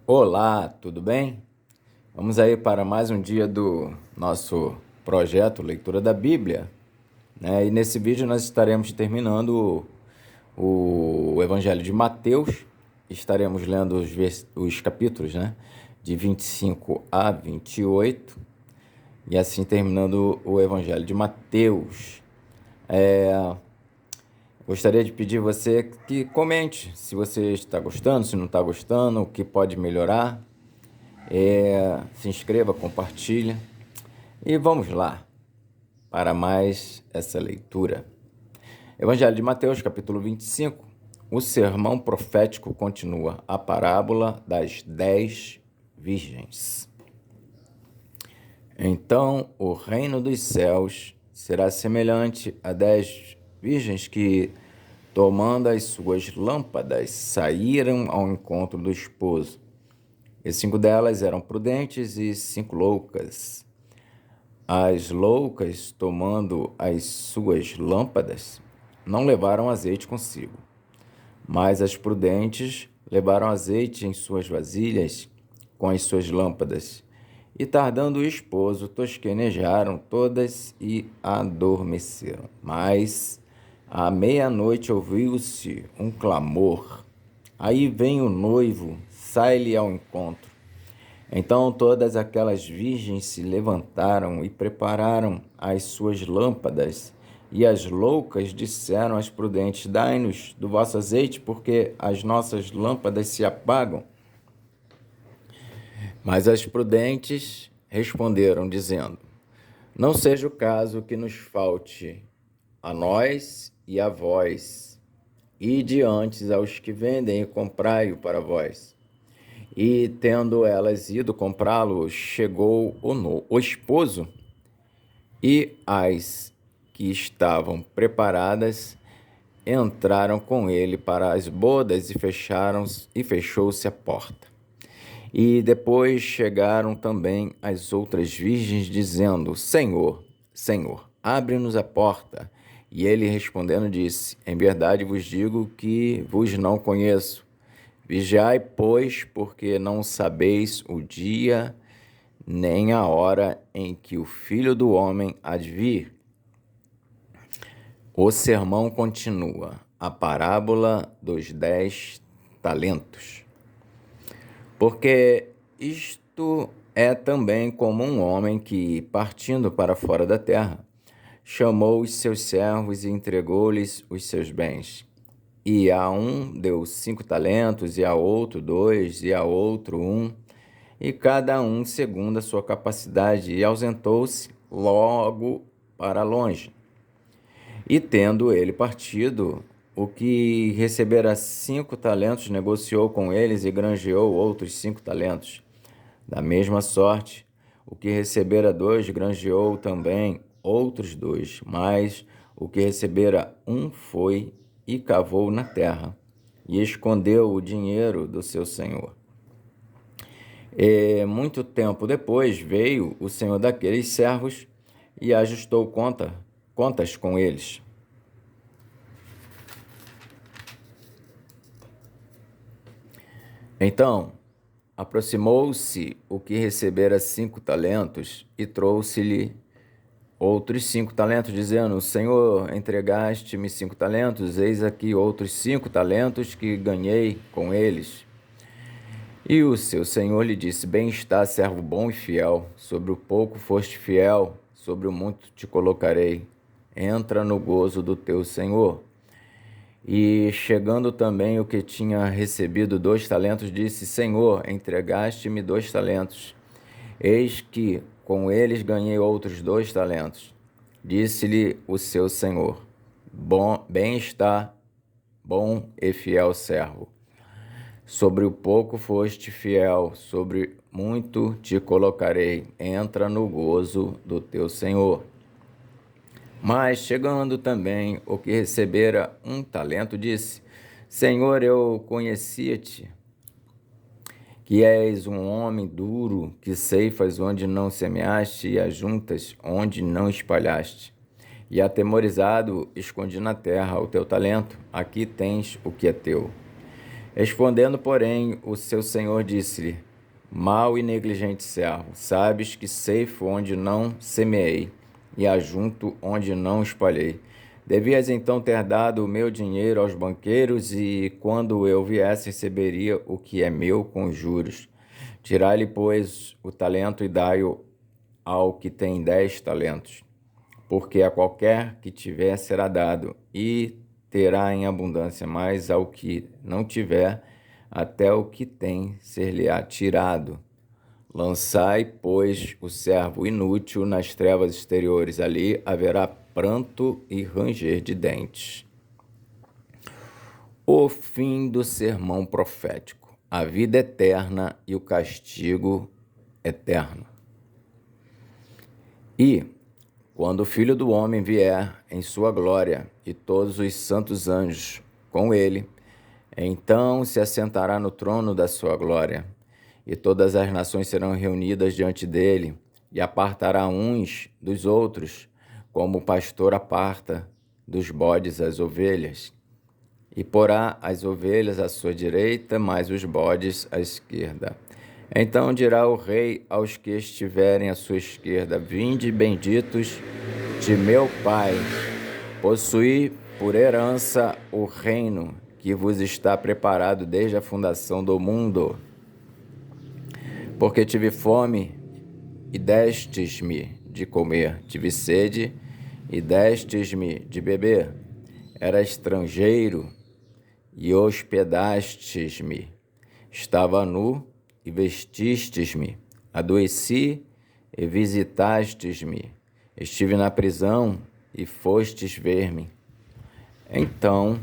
Olá, tudo bem? Vamos aí para mais um dia do nosso projeto Leitura da Bíblia, né? E nesse vídeo nós estaremos terminando o Evangelho de Mateus. Estaremos lendo os capítulos, né? De 25 a 28 e assim terminando o Evangelho de Mateus. Gostaria de pedir você que comente se você está gostando, se não está gostando, o que pode melhorar. Se inscreva, compartilha e vamos lá para mais essa leitura. Evangelho de Mateus, capítulo 25. O sermão profético continua, a parábola das 10 virgens. Então, o reino dos céus será semelhante a 10 virgens que, tomando as suas lâmpadas, saíram ao encontro do esposo. E 5 delas eram prudentes e 5 loucas. As loucas, tomando as suas lâmpadas, não levaram azeite consigo, mas as prudentes levaram azeite em suas vasilhas com as suas lâmpadas. E tardando o esposo, tosquenejaram todas e adormeceram. Mas à meia-noite ouviu-se um clamor. Aí vem o noivo, sai-lhe ao encontro. Então todas aquelas virgens se levantaram e prepararam as suas lâmpadas. E as loucas disseram às prudentes: dai-nos do vosso azeite, porque as nossas lâmpadas se apagam. Mas as prudentes responderam, dizendo: não seja o caso que nos falte a nós e a vós. Ide antes aos que vendem e comprai-o para vós. E, tendo elas ido comprá-lo, chegou o esposo, e as que estavam preparadas entraram com ele para as bodas e fechou-se a porta. E depois chegaram também as outras virgens, dizendo: Senhor, Senhor, abre-nos a porta. E ele respondendo disse: em verdade vos digo que vos não conheço. Vigiai, pois, porque não sabeis o dia nem a hora em que o Filho do Homem há de vir. O sermão continua, a parábola dos 10 talentos. Porque isto é também como um homem que, partindo para fora da terra, chamou os seus servos e entregou-lhes os seus bens. E a um deu 5 talentos, e a outro 2, e a outro 1, e cada um segundo a sua capacidade, e ausentou-se logo para longe. E tendo ele partido, o que recebera 5 talentos negociou com eles e granjeou outros 5 talentos. Da mesma sorte, o que recebera 2 granjeou também outros 2, mas o que recebera 1 foi e cavou na terra, e escondeu o dinheiro do seu senhor. E muito tempo depois veio o senhor daqueles servos e ajustou contas com eles. Então aproximou-se o que recebera 5 talentos e trouxe-lhe outros 5 talentos, dizendo: Senhor, entregaste-me 5 talentos, eis aqui outros 5 talentos que ganhei com eles. E o seu senhor lhe disse: bem está, servo bom e fiel, sobre o pouco foste fiel, sobre o muito te colocarei. Entra no gozo do teu senhor. E chegando também o que tinha recebido 2 talentos, disse: Senhor, entregaste-me 2 talentos. Eis que com eles ganhei outros 2 talentos. Disse-lhe o seu senhor: bem está, bom e fiel servo. Sobre o pouco foste fiel, sobre muito te colocarei. Entra no gozo do teu senhor. Mas, chegando também o que recebera 1 talento, disse: Senhor, eu conhecia-te, que és um homem duro, que ceifas onde não semeaste e ajuntas onde não espalhaste. E atemorizado, escondi na terra o teu talento, aqui tens o que é teu. Respondendo, porém, o seu senhor disse-lhe: Mau e negligente servo, sabes que ceifo onde não semeei e ajunto onde não espalhei. Devias então ter dado o meu dinheiro aos banqueiros, e quando eu viesse, receberia o que é meu com juros. Tirai-lhe, pois, o talento e dai-o ao que tem 10 talentos. Porque a qualquer que tiver será dado, e terá em abundância, mas ao que não tiver, até o que tem ser-lhe-á tirado. Lançai, pois, o servo inútil nas trevas exteriores, ali haverá pranto e ranger de dentes. O fim do sermão profético: a vida eterna e o castigo eterno. E, quando o Filho do Homem vier em sua glória e todos os santos anjos com ele, então se assentará no trono da sua glória, e todas as nações serão reunidas diante dele, e apartará uns dos outros, como o pastor aparta dos bodes as ovelhas, e porá as ovelhas à sua direita, mas os bodes à esquerda. Então dirá o rei aos que estiverem à sua esquerda: Vinde, benditos de meu Pai, possuí por herança o reino que vos está preparado desde a fundação do mundo. Porque tive fome e destes-me de comer, tive sede e destes-me de beber, era estrangeiro e hospedastes-me, estava nu e vestistes-me, adoeci e visitastes-me, estive na prisão e fostes ver-me. Então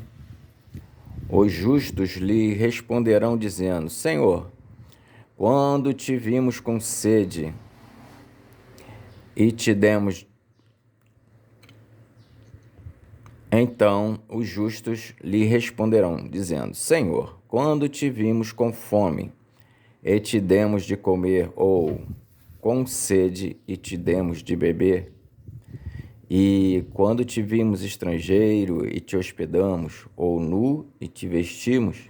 os justos lhe responderão dizendo: Senhor, quando te vimos com sede e te demos... Então os justos lhe responderão dizendo: Senhor, quando te vimos com fome e te demos de comer, ou com sede e te demos de beber? E quando te vimos estrangeiro e te hospedamos, ou nu e te vestimos?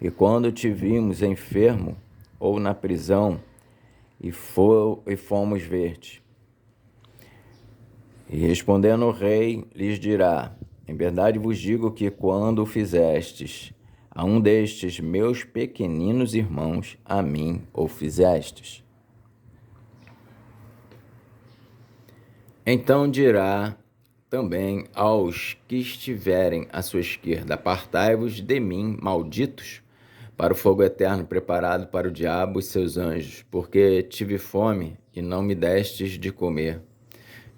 E quando te vimos enfermo ou na prisão e fomos ver-te? E respondendo o rei, lhes dirá: Em verdade vos digo que quando o fizestes a um destes meus pequeninos irmãos, a mim o fizestes. Então dirá também aos que estiverem à sua esquerda: Apartai-vos de mim, malditos, para o fogo eterno preparado para o diabo e seus anjos, porque tive fome e não me destes de comer,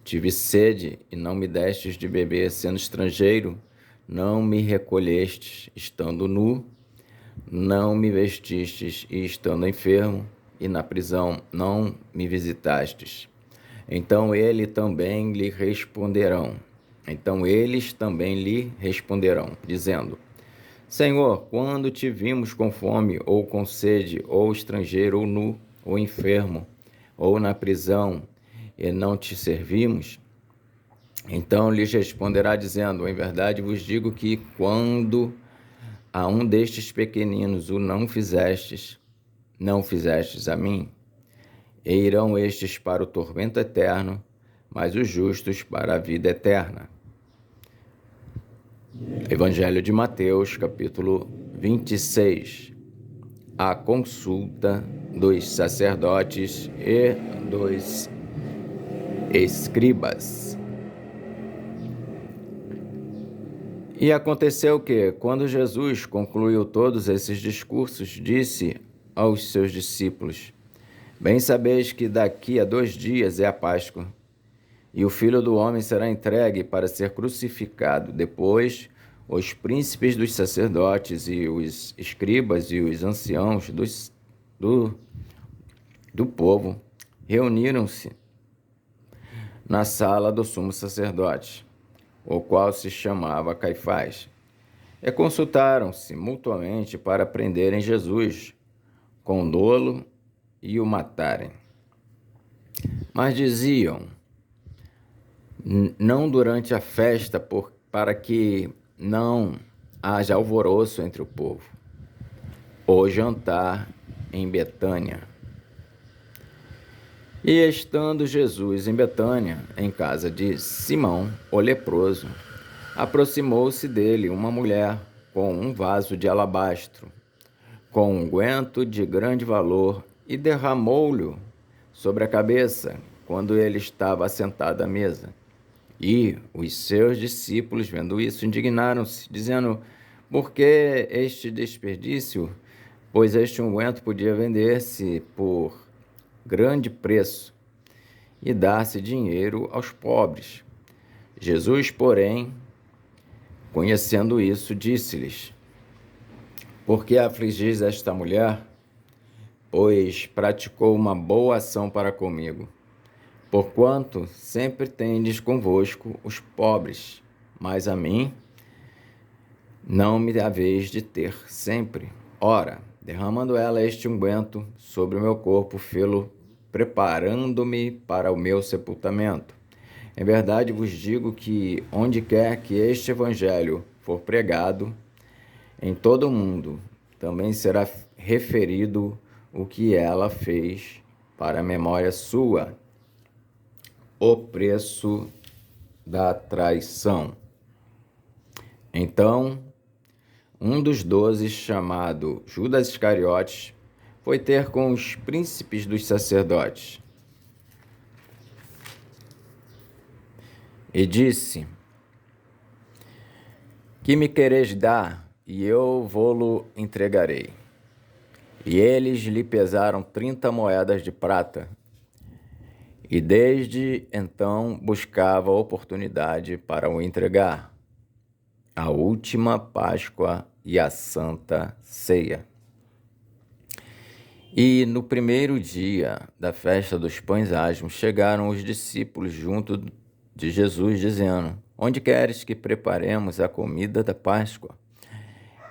tive sede e não me destes de beber, sendo estrangeiro, não me recolhestes, estando nu, não me vestistes, e estando enfermo e na prisão, não me visitastes. Então eles também lhe responderão, dizendo: Senhor, quando te vimos com fome, ou com sede, ou estrangeiro, ou nu, ou enfermo, ou na prisão, e não te servimos? Então lhes responderá, dizendo: Em verdade vos digo que quando a um destes pequeninos o não fizestes a mim, e irão estes para o tormento eterno, mas os justos para a vida eterna. Evangelho de Mateus, capítulo 26. A consulta dos sacerdotes e dos escribas. E aconteceu que, quando Jesus concluiu todos esses discursos, disse aos seus discípulos: Bem sabeis que daqui a 2 dias é a Páscoa, e o Filho do Homem será entregue para ser crucificado. Depois, os príncipes dos sacerdotes e os escribas e os anciãos do povo reuniram-se na sala do sumo sacerdote, o qual se chamava Caifás, e consultaram-se mutuamente para prenderem Jesus, com dolo e o matarem. Mas diziam: não durante a festa, para que não haja alvoroço entre o povo. O jantar em Betânia. E estando Jesus em Betânia, em casa de Simão, o leproso, aproximou-se dele uma mulher com um vaso de alabastro, com unguento de grande valor, e derramou-lhe sobre a cabeça, quando ele estava assentado à mesa. E os seus discípulos, vendo isso, indignaram-se, dizendo: por que este desperdício? Pois este unguento podia vender-se por grande preço e dar-se dinheiro aos pobres. Jesus, porém, conhecendo isso, disse-lhes: por que afligis esta mulher? Pois praticou uma boa ação para comigo. Porquanto sempre tendes convosco os pobres, mas a mim não me haveis de ter sempre. Ora, derramando ela este unguento sobre o meu corpo, fê-lo preparando-me para o meu sepultamento. Em verdade vos digo que, onde quer que este evangelho for pregado, em todo o mundo, também será referido o que ela fez para a memória sua. O preço da traição. Então, um dos 12, chamado Judas Iscariotes, foi ter com os príncipes dos sacerdotes e disse: que me quereis dar, e eu vô-lo entregarei. E eles lhe pesaram 30 moedas de prata, e desde então buscava oportunidade para o entregar. A última Páscoa e a Santa Ceia. E no primeiro dia da festa dos pães asmos, chegaram os discípulos junto de Jesus, dizendo: onde queres que preparemos a comida da Páscoa?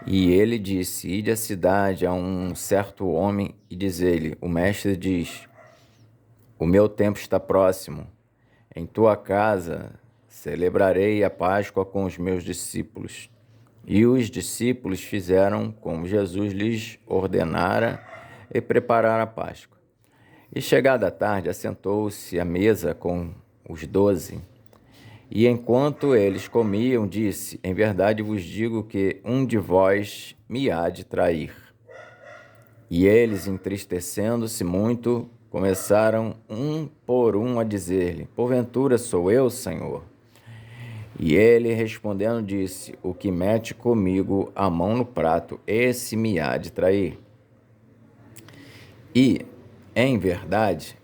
E ele disse: ide à cidade a um certo homem e diz-lhe: o mestre diz, o meu tempo está próximo. Em tua casa celebrarei a Páscoa com os meus discípulos. E os discípulos fizeram como Jesus lhes ordenara e prepararam a Páscoa. E chegada a tarde, assentou-se à mesa com os 12. E enquanto eles comiam, disse: em verdade vos digo que um de vós me há de trair. E eles, entristecendo-se muito, começaram um por um a dizer-lhe: porventura sou eu, Senhor? E ele, respondendo, disse: o que mete comigo a mão no prato, esse me há de trair. E, em verdade,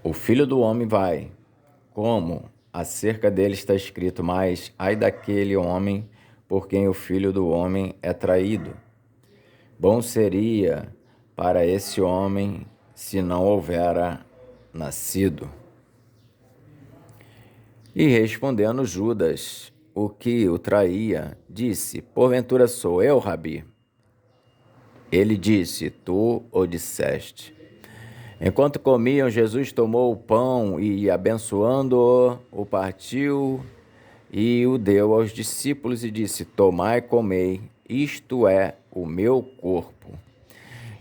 o Filho do Homem vai, como acerca dele está escrito, mas ai daquele homem por quem o Filho do Homem é traído. Bom seria para esse homem se não houvera nascido. E respondendo Judas, o que o traía, disse: porventura sou eu, Rabi? Ele disse: tu o disseste. Enquanto comiam, Jesus tomou o pão e, abençoando-o, o partiu e o deu aos discípulos e disse: tomai e comei, isto é o meu corpo.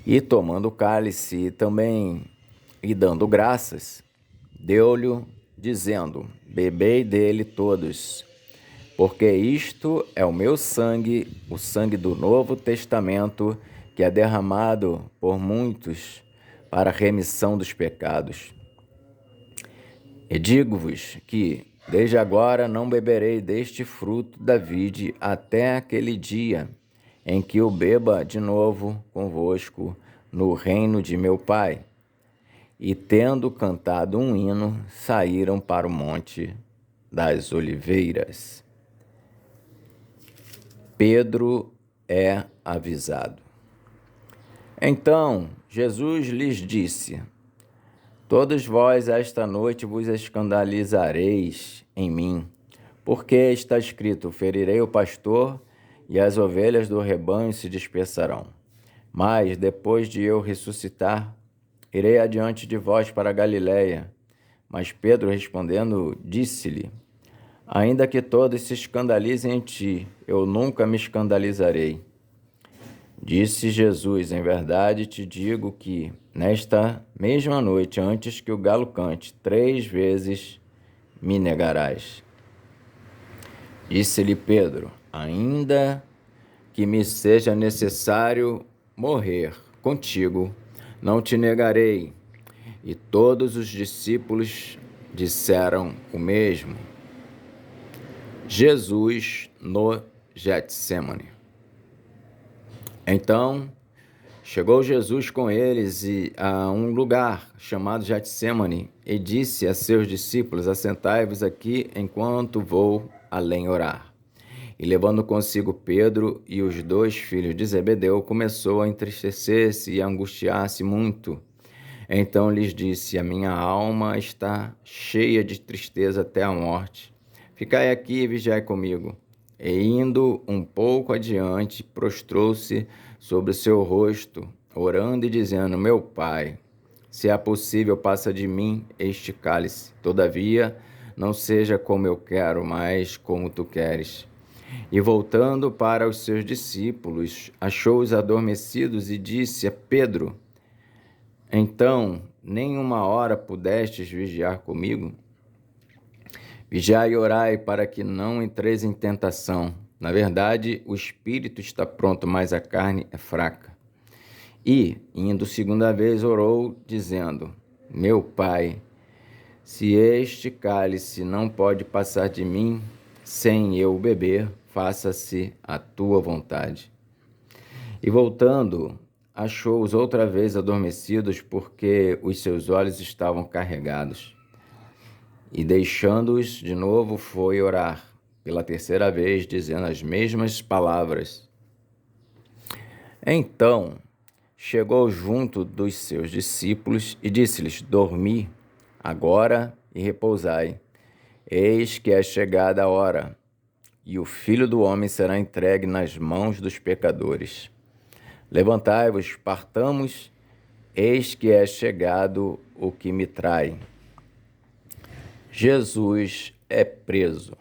E tomando o cálice também, e dando graças, deu-lhe, dizendo: bebei dele todos, porque isto é o meu sangue, o sangue do Novo Testamento, que é derramado por muitos para a remissão dos pecados. E digo-vos que, desde agora, não beberei deste fruto da vide até aquele dia em que o beba de novo convosco no reino de meu Pai. E, tendo cantado um hino, saíram para o Monte das Oliveiras. Pedro é avisado. Então Jesus lhes disse: todos vós esta noite vos escandalizareis em mim, porque está escrito: ferirei o pastor e as ovelhas do rebanho se dispersarão. Mas depois de eu ressuscitar, irei adiante de vós para a Galiléia. Mas Pedro, respondendo, disse-lhe: ainda que todos se escandalizem em ti, eu nunca me escandalizarei. Disse Jesus: em verdade te digo que, nesta mesma noite, antes que o galo cante, 3 vezes me negarás. Disse-lhe Pedro: ainda que me seja necessário morrer contigo, não te negarei. E todos os discípulos disseram o mesmo. Jesus no Getsemane. Então, chegou Jesus com eles a um lugar chamado Getsemane e disse a seus discípulos: assentai-vos aqui enquanto vou além orar. E levando consigo Pedro e os 2 filhos de Zebedeu, começou a entristecer-se e a angustiar-se muito. Então lhes disse: a minha alma está cheia de tristeza até a morte. Ficai aqui e vigiai comigo. E indo um pouco adiante, prostrou-se sobre o seu rosto, orando e dizendo: meu Pai, se é possível, passa de mim este cálice. Todavia, não seja como eu quero, mas como tu queres. E voltando para os seus discípulos, achou-os adormecidos e disse a Pedro: então, nem uma hora pudestes vigiar comigo? Vigiai e orai para que não entreis em tentação. Na verdade, o espírito está pronto, mas a carne é fraca. E, indo segunda vez, orou, dizendo: meu Pai, se este cálice não pode passar de mim sem eu beber, faça-se a tua vontade. E voltando, achou-os outra vez adormecidos, porque os seus olhos estavam carregados. E deixando-os de novo, foi orar pela terceira vez, dizendo as mesmas palavras. Então, chegou junto dos seus discípulos e disse-lhes: dormi agora e repousai. Eis que é chegada a hora, e o Filho do Homem será entregue nas mãos dos pecadores. Levantai-vos, partamos, eis que é chegado o que me trai. Jesus é preso.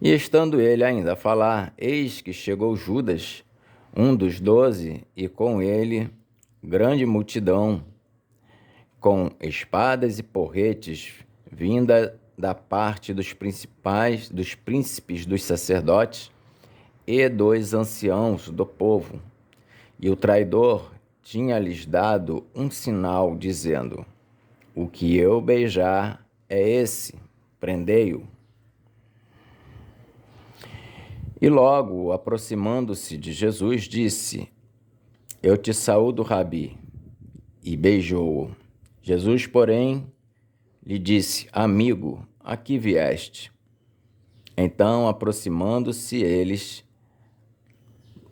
E estando ele ainda a falar, eis que chegou Judas, um dos 12, e com ele grande multidão, com espadas e porretes, vinda da parte dos príncipes dos sacerdotes e dos anciãos do povo. E o traidor tinha-lhes dado um sinal, dizendo: o que eu beijar é esse, prendei-o. E logo, aproximando-se de Jesus, disse: eu te saúdo, Rabi, e beijou-o. Jesus, porém, lhe disse: amigo, a que vieste? Então, aproximando-se eles,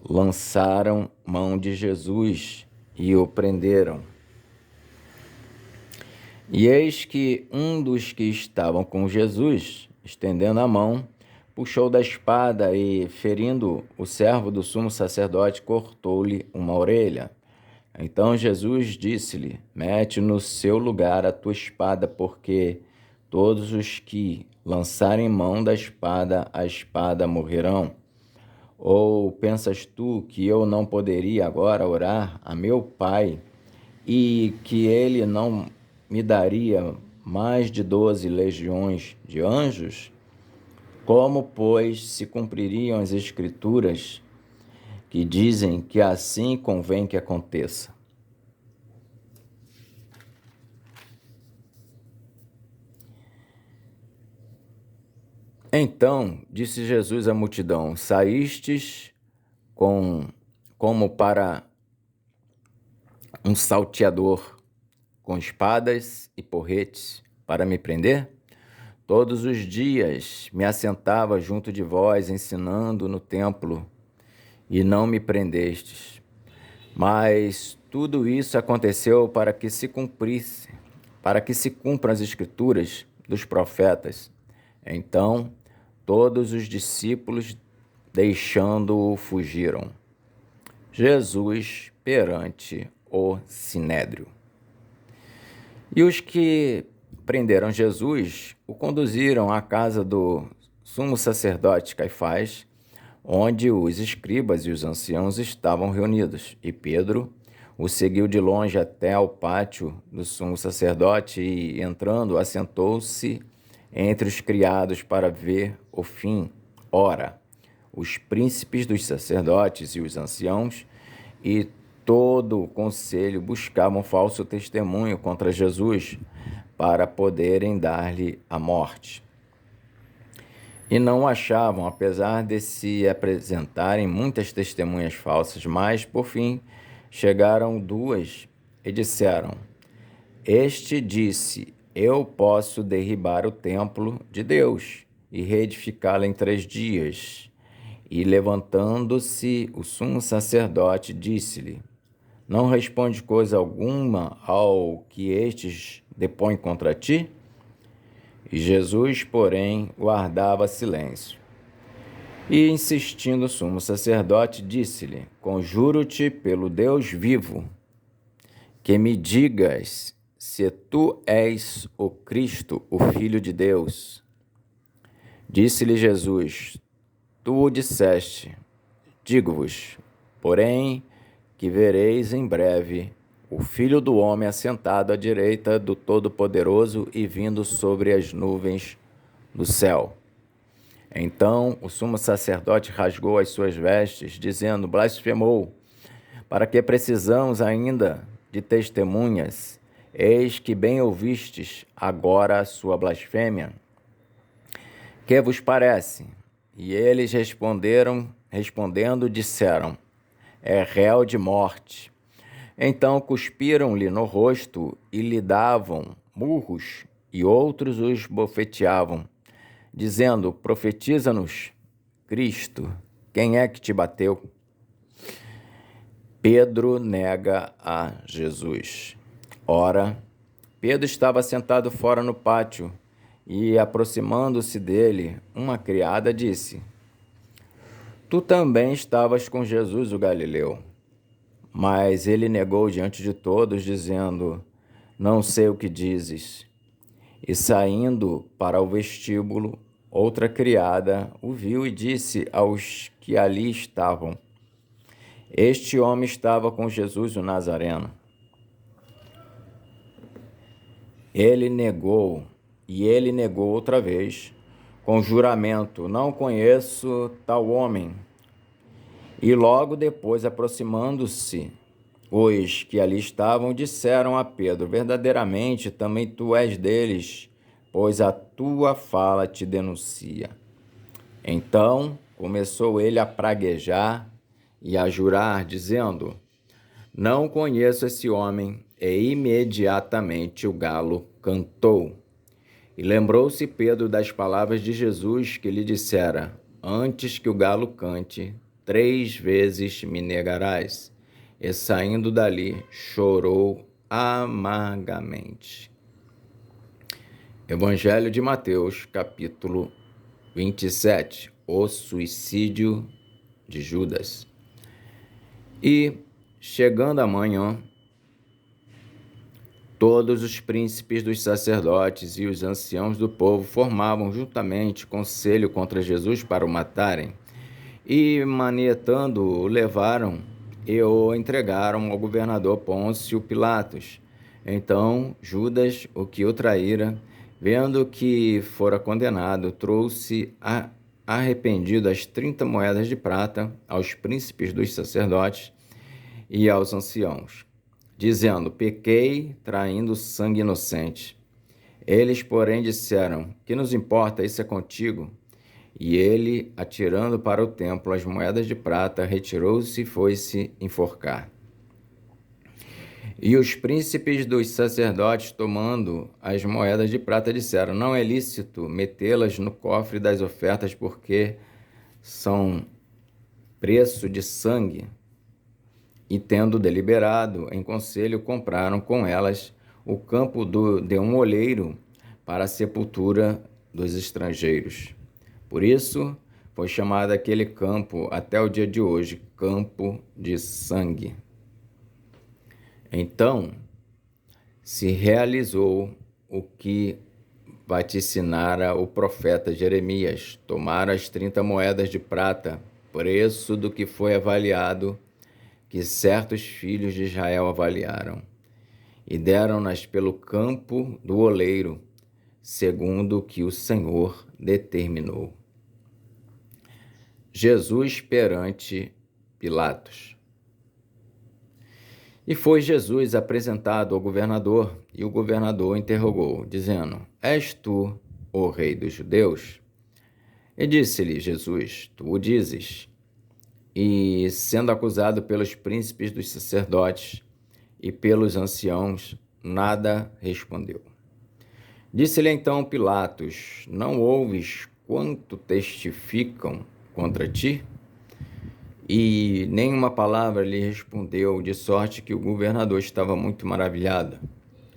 lançaram mão de Jesus e o prenderam. E eis que um dos que estavam com Jesus, estendendo a mão, puxou da espada e, ferindo o servo do sumo sacerdote, cortou-lhe uma orelha. Então Jesus disse-lhe: mete no seu lugar a tua espada, porque todos os que lançarem mão da espada, a espada morrerão. Ou pensas tu que eu não poderia agora orar a meu Pai e que ele não me daria mais de 12 legiões de anjos? Como, pois, se cumpririam as Escrituras que dizem que assim convém que aconteça? Então disse Jesus à multidão: saístes como para um salteador, com espadas e porretes, para me prender? Todos os dias me assentava junto de vós, ensinando no templo, e não me prendestes. Mas tudo isso aconteceu para que se cumpram as Escrituras dos profetas. Então, todos os discípulos, deixando-o, fugiram. Jesus perante o Sinédrio. E os que prenderam Jesus o conduziram à casa do sumo sacerdote Caifás, onde os escribas e os anciãos estavam reunidos. E Pedro o seguiu de longe até ao pátio do sumo sacerdote e, entrando, assentou-se entre os criados para ver o fim. Ora, os príncipes dos sacerdotes e os anciãos e todo o conselho buscavam falso testemunho contra Jesus para poderem dar-lhe a morte. E não o achavam, apesar de se apresentarem muitas testemunhas falsas, mas, por fim, chegaram duas e disseram: Este disse, eu posso derribar o templo de Deus e reedificá-lo em 3 dias. E levantando-se o sumo sacerdote, disse-lhe: Não responde coisa alguma ao que estes depõem contra ti? E Jesus, porém, guardava silêncio. E, insistindo o sumo sacerdote, disse-lhe: Conjuro-te pelo Deus vivo, que me digas se tu és o Cristo, o Filho de Deus. Disse-lhe Jesus: Tu o disseste. Digo-vos, porém, que vereis em breve o Filho do Homem assentado à direita do Todo-Poderoso e vindo sobre as nuvens do céu. Então o sumo sacerdote rasgou as suas vestes, dizendo: Blasfemou. Para que precisamos ainda de testemunhas? Eis que bem ouvistes agora a sua blasfêmia. Que vos parece? E eles respondendo, disseram: É réu de morte. Então cuspiram-lhe no rosto e lhe davam murros, e outros os bofeteavam, dizendo: Profetiza-nos, Cristo, quem é que te bateu? Pedro nega a Jesus. Ora, Pedro estava sentado fora no pátio, e, aproximando-se dele, uma criada disse: Tu também estavas com Jesus o Galileu. Mas ele negou diante de todos, dizendo: Não sei o que dizes. E saindo para o vestíbulo, outra criada o viu e disse aos que ali estavam: Este homem estava com Jesus o Nazareno. Ele negou outra vez, com juramento: Não conheço tal homem. E logo depois, aproximando-se, os que ali estavam disseram a Pedro: Verdadeiramente, também tu és deles, pois a tua fala te denuncia. Então começou ele a praguejar e a jurar, dizendo: Não conheço esse homem. E imediatamente o galo cantou. E lembrou-se Pedro das palavras de Jesus, que lhe dissera: Antes que o galo cante, 3 vezes me negarás. E saindo dali, chorou amargamente. Evangelho de Mateus, capítulo 27. O suicídio de Judas. E, chegando a manhã, todos os príncipes dos sacerdotes e os anciãos do povo formavam juntamente conselho contra Jesus para o matarem. E, manietando-o, o levaram e o entregaram ao governador Pôncio Pilatos. Então Judas, o que o traíra, vendo que fora condenado, trouxe arrependido as 30 moedas de prata aos príncipes dos sacerdotes e aos anciãos, dizendo: Pequei traindo sangue inocente. Eles, porém, disseram: Que nos importa? Isso é contigo. E ele, atirando para o templo as moedas de prata, retirou-se e foi-se enforcar. E os príncipes dos sacerdotes, tomando as moedas de prata, disseram: Não é lícito metê-las no cofre das ofertas, porque são preço de sangue. E, tendo deliberado em conselho, compraram com elas o campo de um olheiro para a sepultura dos estrangeiros. Por isso, foi chamado aquele campo até o dia de hoje, Campo de Sangue. Então, se realizou o que vaticinara o profeta Jeremias: tomar as 30 moedas de prata preço do que foi avaliado, que certos filhos de Israel avaliaram, e deram-nas pelo campo do oleiro, segundo o que o Senhor determinou. Jesus perante Pilatos. E foi Jesus apresentado ao governador, e o governador interrogou, dizendo: És tu o rei dos judeus? E disse-lhe Jesus: Tu o dizes. E, sendo acusado pelos príncipes dos sacerdotes e pelos anciãos, nada respondeu. Disse-lhe então Pilatos: Não ouves quanto testificam contra ti? E nenhuma palavra lhe respondeu, de sorte que o governador estava muito maravilhado.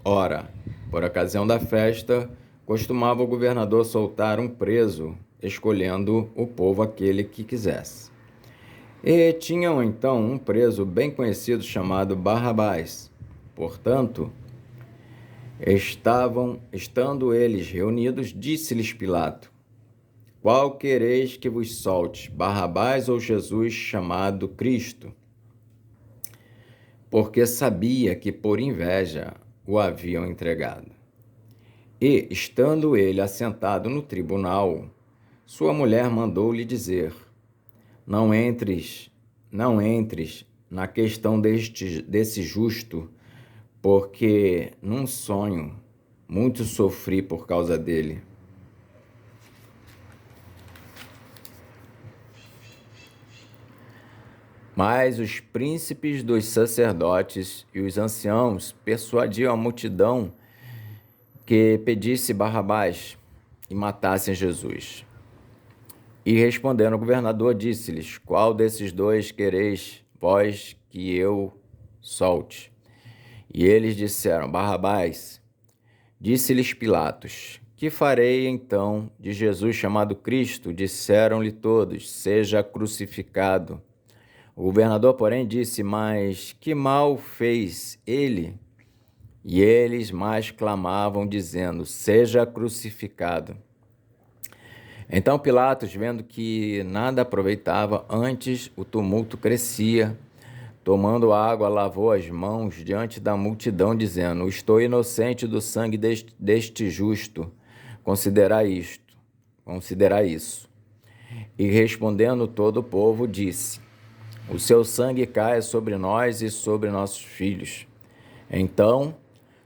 Ora, por ocasião da festa, costumava o governador soltar um preso, escolhendo o povo aquele que quisesse. E tinham então um preso bem conhecido chamado Barrabás. Portanto, estando eles reunidos, disse-lhes Pilato: Qual quereis que vos solte, Barrabás ou Jesus chamado Cristo? Porque sabia que por inveja o haviam entregado. E, estando ele assentado no tribunal, sua mulher mandou-lhe dizer: Não entres na questão desse justo, porque num sonho muito sofri por causa dele. Mas os príncipes dos sacerdotes e os anciãos persuadiam a multidão que pedisse Barrabás e matassem Jesus. E respondendo o governador, disse-lhes: Qual desses dois quereis vós que eu solte? E eles disseram: Barrabás. Disse-lhes Pilatos: Que farei então de Jesus chamado Cristo? Disseram-lhe todos: Seja crucificado. O governador, porém, disse: Mas que mal fez ele? E eles mais clamavam, dizendo: Seja crucificado. Então Pilatos, vendo que nada aproveitava, antes o tumulto crescia, tomando água, lavou as mãos diante da multidão, dizendo: Estou inocente do sangue deste justo. Considerai isso. E respondendo todo o povo, disse: O seu sangue caia sobre nós e sobre nossos filhos. Então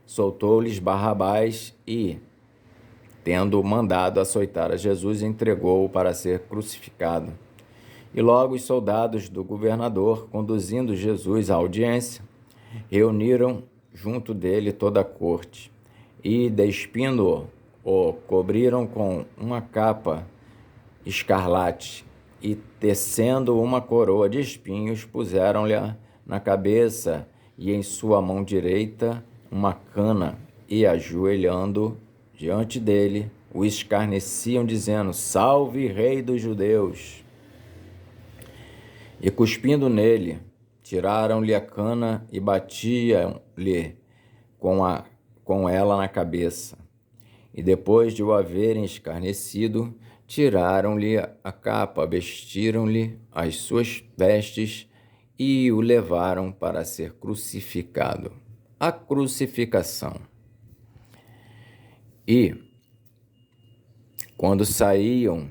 soltou-lhes Barrabás e, tendo mandado açoitar a Jesus, entregou-o para ser crucificado. E logo os soldados do governador, conduzindo Jesus à audiência, reuniram junto dele toda a corte e, despindo-o, o cobriram com uma capa escarlate e, tecendo uma coroa de espinhos, puseram-lhe na cabeça e em sua mão direita uma cana e, ajoelhando diante dele, o escarneciam, dizendo: Salve, Rei dos Judeus! E, cuspindo nele, tiraram-lhe a cana e batiam-lhe com ela na cabeça. E, depois de o haverem escarnecido, tiraram-lhe a capa, vestiram-lhe as suas vestes e o levaram para ser crucificado. A crucificação. E, quando saíam,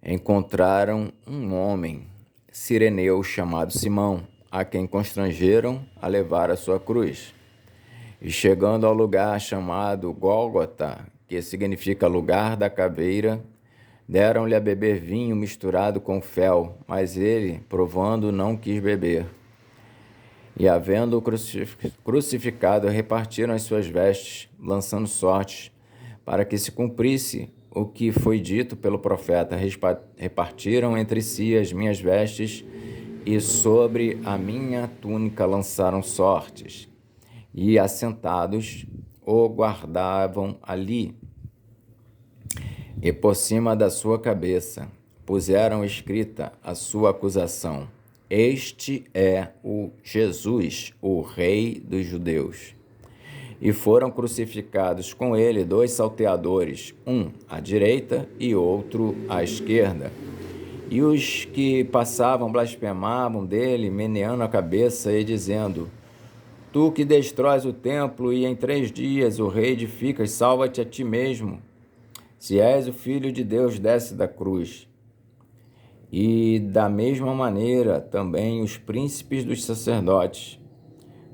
encontraram um homem cireneu chamado Simão, a quem constrangeram a levar a sua cruz. E chegando ao lugar chamado Gólgota, que significa lugar da caveira, deram-lhe a beber vinho misturado com fel, mas ele, provando, não quis beber. E, havendo-o crucificado, repartiram as suas vestes, lançando sortes, para que se cumprisse o que foi dito pelo profeta: repartiram entre si as minhas vestes, e sobre a minha túnica lançaram sortes. E, assentados, o guardavam ali. E por cima da sua cabeça puseram escrita a sua acusação: Este é o Jesus, o Rei dos Judeus. E foram crucificados com ele 2 salteadores, um à direita e outro à esquerda. E os que passavam blasfemavam dele, meneando a cabeça e dizendo: Tu que destróis o templo e em 3 dias o reedificas, salva-te a ti mesmo. Se és o Filho de Deus, desce da cruz. E da mesma maneira também os príncipes dos sacerdotes,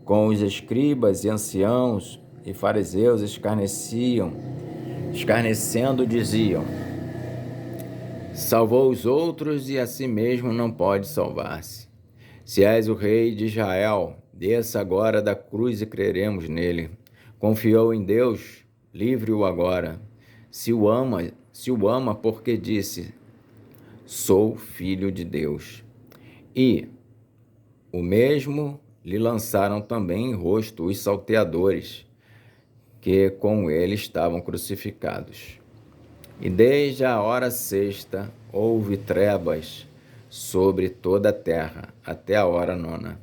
com os escribas e anciãos e fariseus escarnecendo diziam: Salvou os outros e a si mesmo não pode salvar-se. Se és o rei de Israel, desça agora da cruz e creremos nele. Confiou em Deus, livre-o agora. Se o ama porque disse: Sou filho de Deus. E o mesmo lhe lançaram também em rosto os salteadores, que com ele estavam crucificados. E desde a hora sexta houve trevas sobre toda a terra, até a hora nona.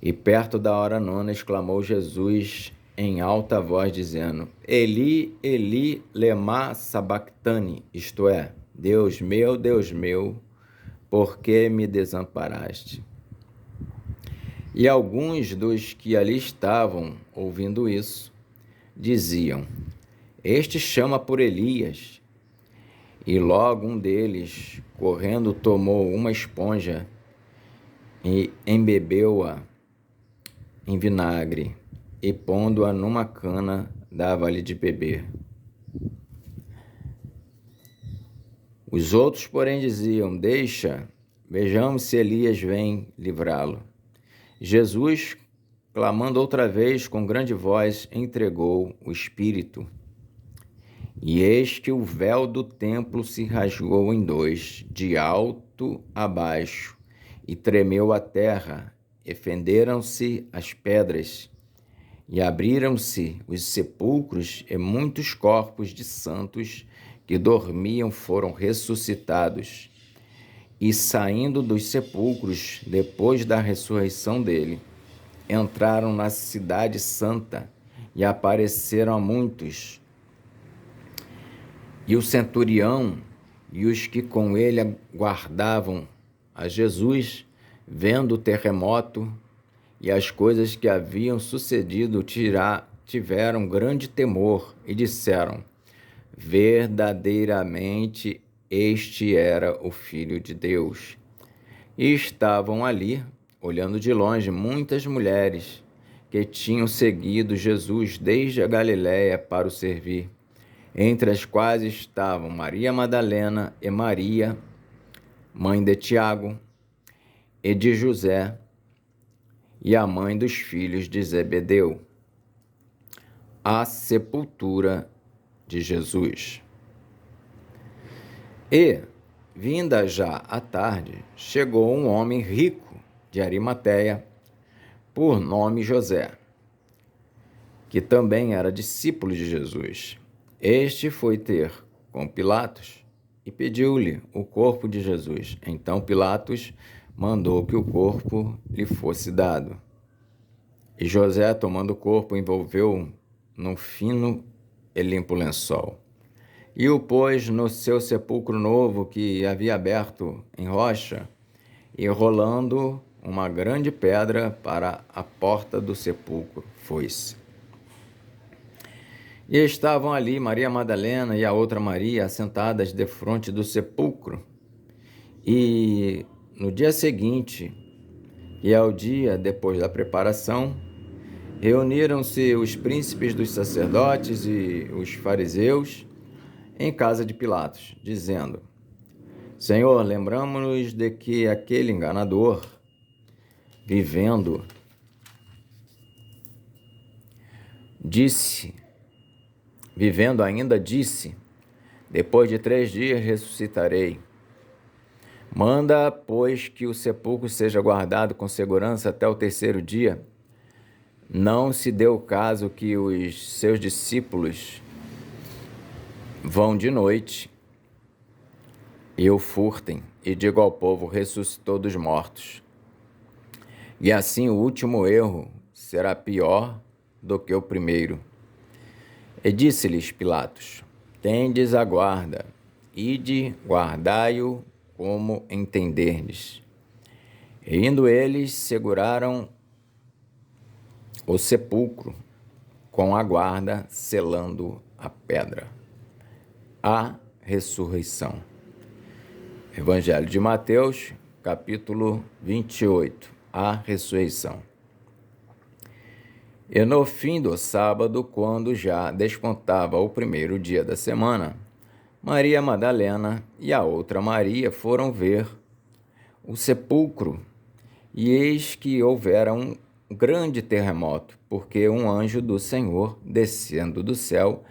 E perto da hora nona exclamou Jesus em alta voz, dizendo: Eli, Eli, lema sabactani, isto é, Deus meu, por que me desamparaste? E alguns dos que ali estavam, ouvindo isso, diziam: Este chama por Elias. E logo um deles, correndo, tomou uma esponja e embebeu-a em vinagre, e pondo-a numa cana, dava-lhe de beber. Os outros, porém, diziam: Deixa, vejamos se Elias vem livrá-lo. Jesus, clamando outra vez com grande voz, entregou o Espírito. E eis que o véu do templo se rasgou em 2, de alto a baixo, e tremeu a terra, e fenderam-se as pedras, e abriram-se os sepulcros, e muitos corpos de santos que dormiam foram ressuscitados. E saindo dos sepulcros, depois da ressurreição dele, entraram na cidade santa e apareceram a muitos. E o centurião e os que com ele guardavam a Jesus, vendo o terremoto e as coisas que haviam sucedido, tiveram grande temor e disseram: Verdadeiramente este era o Filho de Deus. E estavam ali, olhando de longe, muitas mulheres que tinham seguido Jesus desde a Galiléia para o servir, entre as quais estavam Maria Madalena e Maria, mãe de Tiago, e de José, e a mãe dos filhos de Zebedeu. A sepultura de Jesus. E, vinda já a tarde, chegou um homem rico de Arimateia, por nome José, que também era discípulo de Jesus. Este foi ter com Pilatos e pediu-lhe o corpo de Jesus. Então Pilatos mandou que o corpo lhe fosse dado. E José, tomando o corpo, envolveu-o num fino e limpo lençol, e o pôs no seu sepulcro novo que havia aberto em rocha, e rolando uma grande pedra para a porta do sepulcro, foi-se. E estavam ali Maria Madalena e a outra Maria assentadas defronte do sepulcro. E no dia seguinte, e ao dia depois da preparação, reuniram-se os príncipes dos sacerdotes e os fariseus em casa de Pilatos, dizendo: Senhor, lembramo-nos de que aquele enganador, vivendo, ainda disse: depois de 3 dias ressuscitarei. Manda, pois, que o sepulcro seja guardado com segurança até o 3º dia. Não se deu o caso que os seus discípulos vão de noite e o furtem, e digo ao povo: ressuscitou dos mortos. E assim o último erro será pior do que o primeiro. E disse-lhes Pilatos: tendes a guarda, ide, guardai-o como entenderdes. E indo eles, seguraram o sepulcro com a guarda, selando a pedra. A ressurreição. Evangelho de Mateus, capítulo 28. A ressurreição. E no fim do sábado, quando já despontava o primeiro dia da semana, Maria Madalena e a outra Maria foram ver o sepulcro, e eis que houvera um grande terremoto, porque um anjo do Senhor, descendo do céu,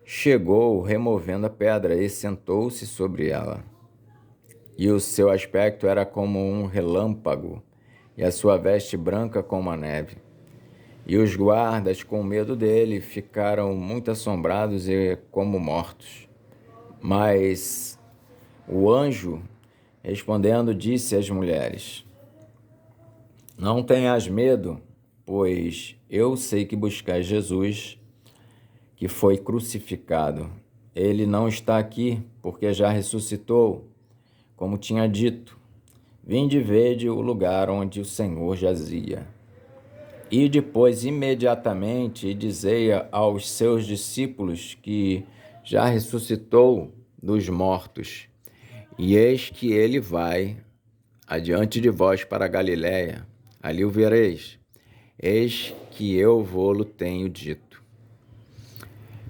chegou removendo a pedra e sentou-se sobre ela. E o seu aspecto era como um relâmpago, e a sua veste branca como a neve. E os guardas, com medo dele, ficaram muito assombrados e como mortos. Mas o anjo, respondendo, disse às mulheres: Não tenhas medo, pois eu sei que buscais Jesus, que foi crucificado. Ele não está aqui, porque já ressuscitou, como tinha dito. Vinde e vede o lugar onde o Senhor jazia. E depois, imediatamente, dizei aos seus discípulos que já ressuscitou dos mortos. E eis que ele vai adiante de vós para a Galiléia. Ali o vereis. Eis que eu vô-lo tenho dito.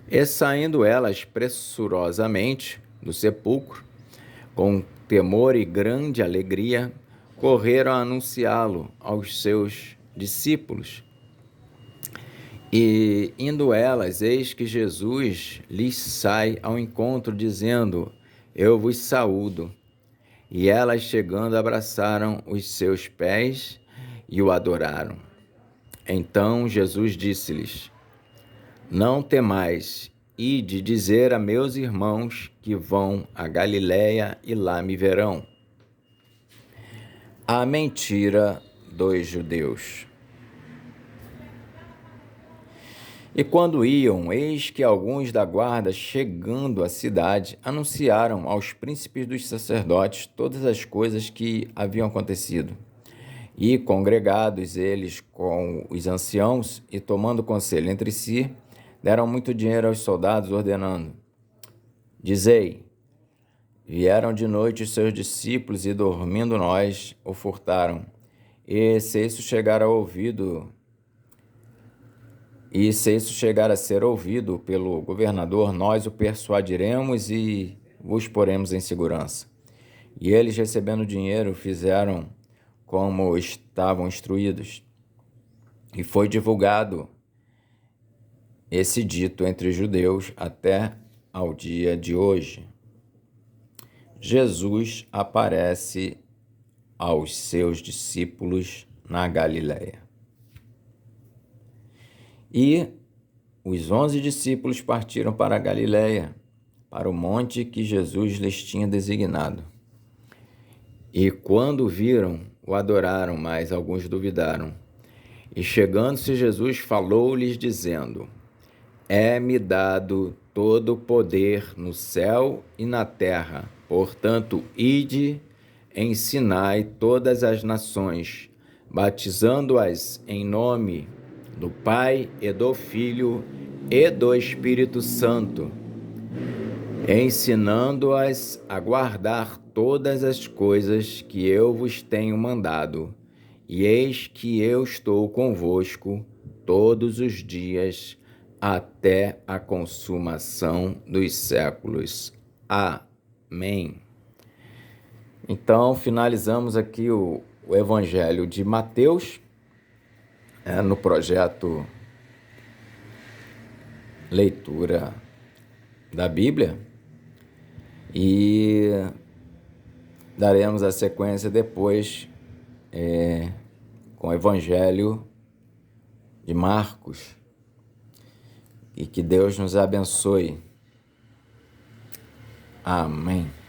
E saindo elas pressurosamente do sepulcro, com temor e grande alegria, correram a anunciá-lo aos seus discípulos. E indo elas, eis que Jesus lhes sai ao encontro, dizendo: Eu vos saúdo. E elas, chegando, abraçaram os seus pés e o adoraram. Então Jesus disse-lhes: Não temais, ide dizer a meus irmãos que vão a Galiléia e lá me verão. A mentira dos judeus. E quando iam, eis que alguns da guarda, chegando à cidade, anunciaram aos príncipes dos sacerdotes todas as coisas que haviam acontecido. E, congregados eles com os anciãos e tomando conselho entre si, deram muito dinheiro aos soldados, ordenando: Dizei, vieram de noite os seus discípulos e, dormindo nós, o furtaram. E se isso chegar a ser ouvido pelo governador, nós o persuadiremos e vos poremos em segurança. E eles, recebendo dinheiro, fizeram como estavam instruídos. E foi divulgado esse dito entre os judeus até ao dia de hoje. Jesus aparece aos seus discípulos na Galiléia. E os 11 discípulos partiram para a Galiléia, para o monte que Jesus lhes tinha designado. E quando viram, o adoraram, mas alguns duvidaram. E chegando-se Jesus, falou-lhes, dizendo: É-me dado todo o poder no céu e na terra. Portanto, ide, ensinai todas as nações, batizando-as em nome do Pai e do Filho e do Espírito Santo, ensinando-as a guardar todas as coisas que eu vos tenho mandado. E eis que eu estou convosco todos os dias, até a consumação dos séculos. Amém. Então, finalizamos aqui o Evangelho de Mateus, no projeto Leitura da Bíblia, e daremos a sequência depois com o Evangelho de Marcos. E que Deus nos abençoe. Amém.